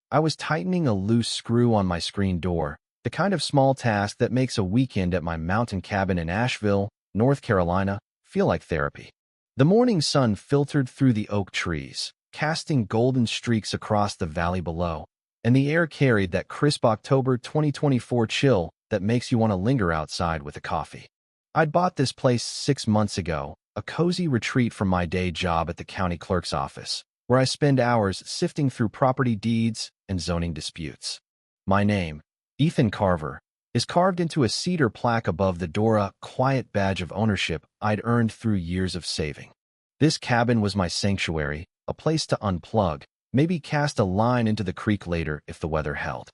I was tightening a loose screw on my screen door, the kind of small task that makes a weekend at my mountain cabin in Asheville, North Carolina, feel like therapy. The morning sun filtered through the oak trees, casting golden streaks across the valley below, and the air carried that crisp October 2024 chill that makes you want to linger outside with a coffee. I'd bought this place 6 months ago, a cozy retreat from my day job at the county clerk's office, where I spend hours sifting through property deeds and zoning disputes. My name, Ethan Carver, is carved into a cedar plaque above the door, a quiet badge of ownership I'd earned through years of saving. This cabin was my sanctuary, a place to unplug, maybe cast a line into the creek later if the weather held.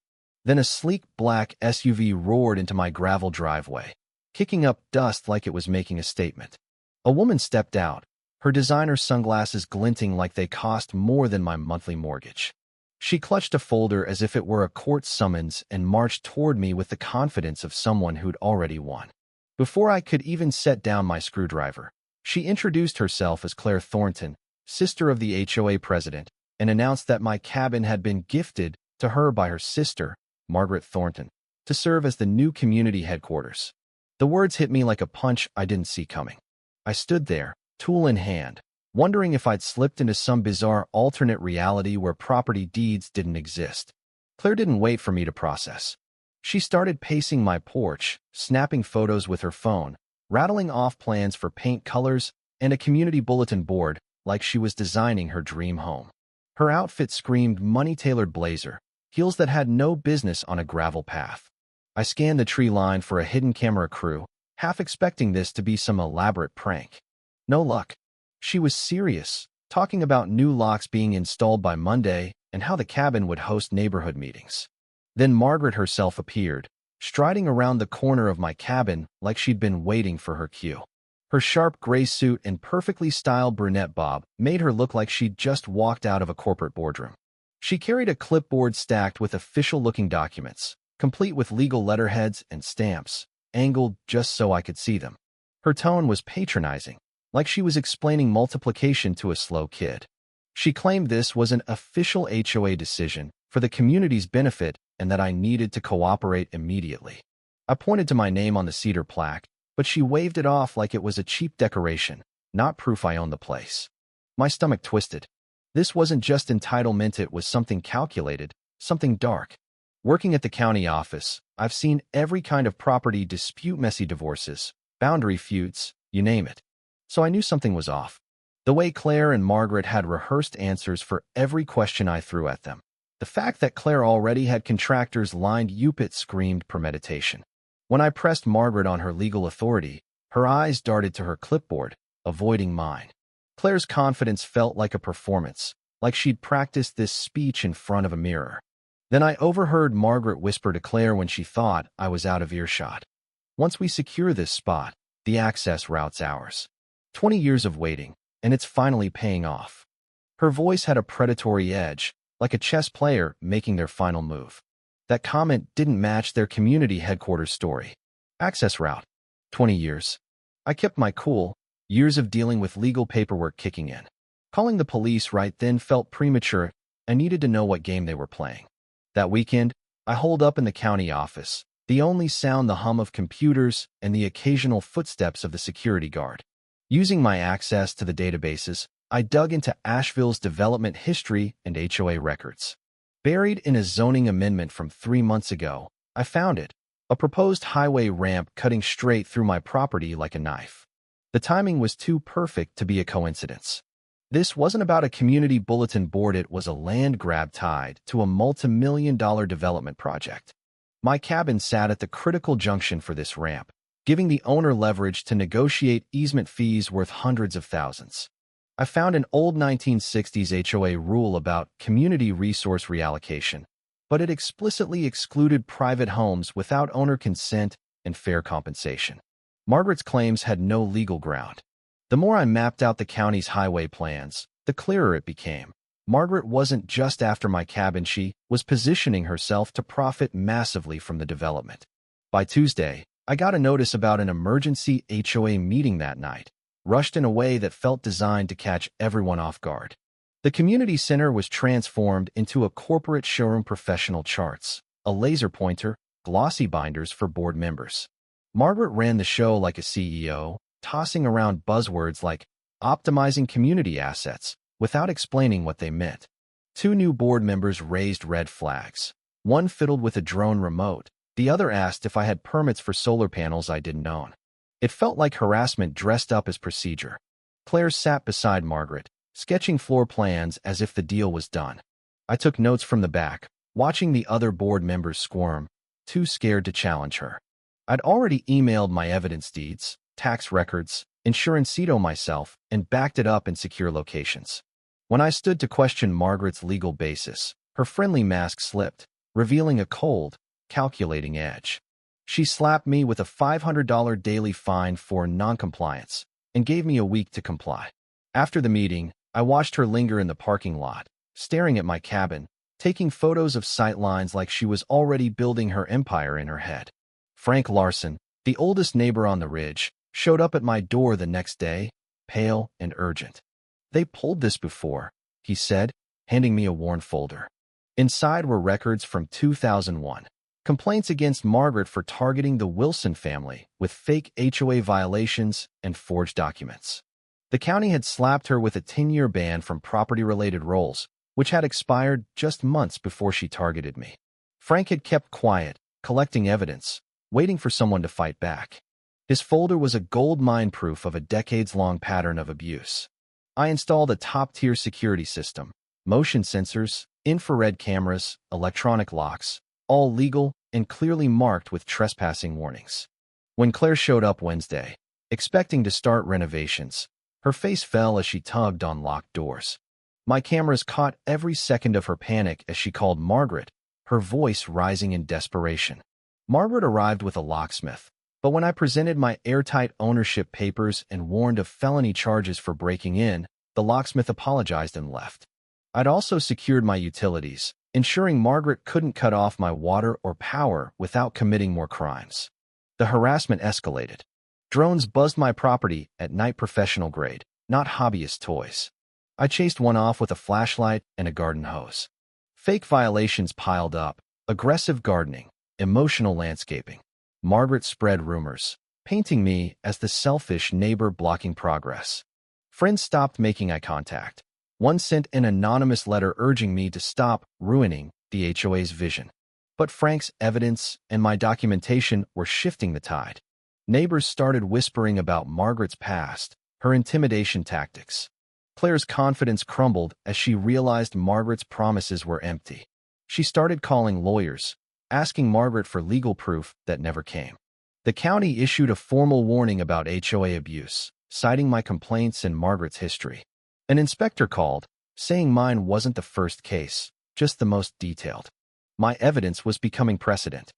Then a sleek black SUV roared into my gravel driveway, kicking up dust like it was making a statement. A woman stepped out, her designer sunglasses glinting like they cost more than my monthly mortgage. She clutched a folder as if it were a court summons and marched toward me with the confidence of someone who'd already won. Before I could even set down my screwdriver, she introduced herself as Claire Thornton, sister of the HOA president, and announced that my cabin had been gifted to her by her sister, Margaret Thornton, to serve as the new community headquarters. The words hit me like a punch I didn't see coming. I stood there, tool in hand, wondering if I'd slipped into some bizarre alternate reality where property deeds didn't exist. Claire didn't wait for me to process. She started pacing my porch, snapping photos with her phone, rattling off plans for paint colors and a community bulletin board like she was designing her dream home. Her outfit screamed money-tailored blazer, heels that had no business on a gravel path. I scanned the tree line for a hidden camera crew, half expecting this to be some elaborate prank. No luck. She was serious, talking about new locks being installed by Monday and how the cabin would host neighborhood meetings. Then Margaret herself appeared, striding around the corner of my cabin like she'd been waiting for her cue. Her sharp gray suit and perfectly styled brunette bob made her look like she'd just walked out of a corporate boardroom. She carried a clipboard stacked with official-looking documents, complete with legal letterheads and stamps, angled just so I could see them. Her tone was patronizing, like she was explaining multiplication to a slow kid. She claimed this was an official HOA decision for the community's benefit and that I needed to cooperate immediately. I pointed to my name on the cedar plaque, but she waved it off like it was a cheap decoration, not proof I owned the place. My stomach twisted. This wasn't just entitlement, it was something calculated, something dark. Working at the county office, I've seen every kind of property dispute, messy divorces, boundary feuds, you name it. So I knew something was off. The way Claire and Margaret had rehearsed answers for every question I threw at them. The fact that Claire already had contractors lined up, it screamed premeditation. When I pressed Margaret on her legal authority, her eyes darted to her clipboard, avoiding mine. Claire's confidence felt like a performance, like she'd practiced this speech in front of a mirror. Then I overheard Margaret whisper to Claire when she thought I was out of earshot. "Once we secure this spot, the access route's ours. 20 years of waiting, and it's finally paying off." Her voice had a predatory edge, like a chess player making their final move. That comment didn't match their community headquarters story. Access route. 20 years. I kept my cool, years of dealing with legal paperwork kicking in. Calling the police right then felt premature. I needed to know what game they were playing. That weekend, I holed up in the county office, the only sound the hum of computers and the occasional footsteps of the security guard. Using my access to the databases, I dug into Asheville's development history and HOA records. Buried in a zoning amendment from 3 months ago, I found it, a proposed highway ramp cutting straight through my property like a knife. The timing was too perfect to be a coincidence. This wasn't about a community bulletin board, it was a land grab tied to a multi-million-dollar development project. My cabin sat at the critical junction for this ramp, giving the owner leverage to negotiate easement fees worth hundreds of thousands. I found an old 1960s HOA rule about community resource reallocation, but it explicitly excluded private homes without owner consent and fair compensation. Margaret's claims had no legal ground. The more I mapped out the county's highway plans, the clearer it became. Margaret wasn't just after my cabin, she was positioning herself to profit massively from the development. By Tuesday, I got a notice about an emergency HOA meeting that night, rushed in a way that felt designed to catch everyone off guard. The community center was transformed into a corporate showroom, professional charts, a laser pointer, glossy binders for board members. Margaret ran the show like a CEO, tossing around buzzwords like optimizing community assets without explaining what they meant. Two new board members raised red flags. One fiddled with a drone remote. The other asked if I had permits for solar panels I didn't own. It felt like harassment dressed up as procedure. Claire sat beside Margaret, sketching floor plans as if the deal was done. I took notes from the back, watching the other board members squirm, too scared to challenge her. I'd already emailed my evidence deeds, tax records, insurancito myself, and backed it up in secure locations. When I stood to question Margaret's legal basis, her friendly mask slipped, revealing a cold, calculating edge. She slapped me with a $500 daily fine for noncompliance and gave me a week to comply. After the meeting, I watched her linger in the parking lot, staring at my cabin, taking photos of sightlines like she was already building her empire in her head. Frank Larson, the oldest neighbor on the ridge, showed up at my door the next day, pale and urgent. "They pulled this before," he said, handing me a worn folder. Inside were records from 2001. Complaints against Margaret for targeting the Wilson family with fake HOA violations and forged documents. The county had slapped her with a 10-year ban from property-related roles, which had expired just months before she targeted me. Frank had kept quiet, collecting evidence, waiting for someone to fight back. His folder was a gold mine proof of a decades-long pattern of abuse. I installed a top-tier security system, motion sensors, infrared cameras, electronic locks, all legal and clearly marked with trespassing warnings. When Claire showed up Wednesday, expecting to start renovations, her face fell as she tugged on locked doors. My cameras caught every second of her panic as she called Margaret, her voice rising in desperation. Margaret arrived with a locksmith, but when I presented my airtight ownership papers and warned of felony charges for breaking in, the locksmith apologized and left. I'd also secured my utilities, ensuring Margaret couldn't cut off my water or power without committing more crimes. The harassment escalated. Drones buzzed my property at night, professional grade, not hobbyist toys. I chased one off with a flashlight and a garden hose. Fake violations piled up, aggressive gardening, emotional landscaping. Margaret spread rumors, painting me as the selfish neighbor blocking progress. Friends stopped making eye contact. One sent an anonymous letter urging me to stop ruining the HOA's vision. But Frank's evidence and my documentation were shifting the tide. Neighbors started whispering about Margaret's past, her intimidation tactics. Claire's confidence crumbled as she realized Margaret's promises were empty. She started calling lawyers, asking Margaret for legal proof that never came. The county issued a formal warning about HOA abuse, citing my complaints and Margaret's history. An inspector called, saying mine wasn't the first case, just the most detailed. My evidence was becoming precedent.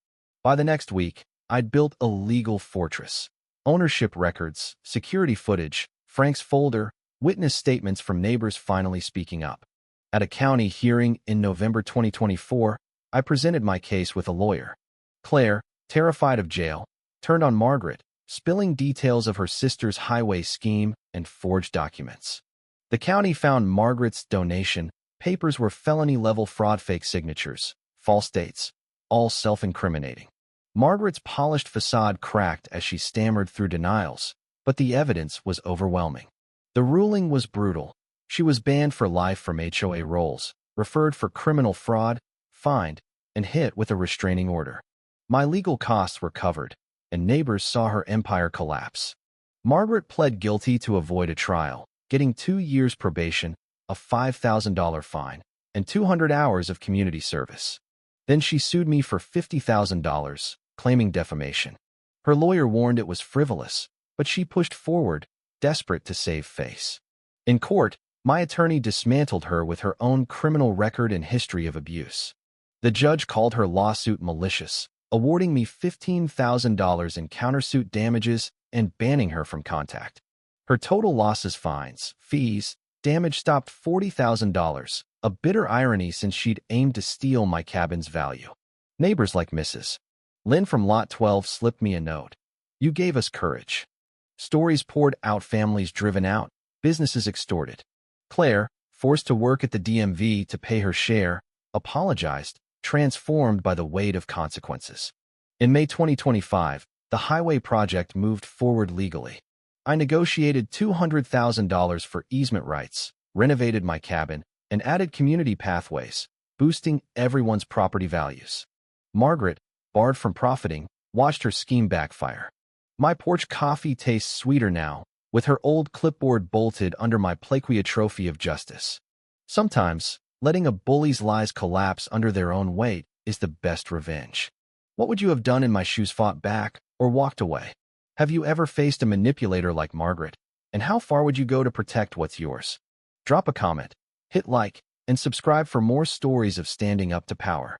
By the next week, I'd built a legal fortress. Ownership records, security footage, Frank's folder, witness statements from neighbors finally speaking up. At a county hearing in November 2024, I presented my case with a lawyer. Claire, terrified of jail, turned on Margaret, spilling details of her sister's highway scheme and forged documents. The county found Margaret's donation papers were felony-level fraud, fake signatures, false dates, all self-incriminating. Margaret's polished facade cracked as she stammered through denials, but the evidence was overwhelming. The ruling was brutal. She was banned for life from HOA roles, referred for criminal fraud, fined, and hit with a restraining order. My legal costs were covered, and neighbors saw her empire collapse. Margaret pled guilty to avoid a trial, getting 2 years probation, a $5,000 fine, and 200 hours of community service. Then she sued me for $50,000, claiming defamation. Her lawyer warned it was frivolous, but she pushed forward, desperate to save face. In court, my attorney dismantled her with her own criminal record and history of abuse. The judge called her lawsuit malicious, awarding me $15,000 in countersuit damages and banning her from contact. Her total losses, fines, fees, damage stopped $40,000, a bitter irony since she'd aimed to steal my cabin's value. Neighbors like Mrs. Lynn from Lot 12 slipped me a note. "You gave us courage." Stories poured out, families driven out, businesses extorted. Claire, forced to work at the DMV to pay her share, apologized, transformed by the weight of consequences. In May 2025, the highway project moved forward legally. I negotiated $200,000 for easement rights, renovated my cabin, and added community pathways, boosting everyone's property values. Margaret, barred from profiting, watched her scheme backfire. My porch coffee tastes sweeter now, with her old clipboard bolted under my plaquia trophy of justice. Sometimes, letting a bully's lies collapse under their own weight is the best revenge. What would you have done in my shoes? Fought back or walked away? Have you ever faced a manipulator like Margaret? And how far would you go to protect what's yours? Drop a comment, hit like, and subscribe for more stories of standing up to power.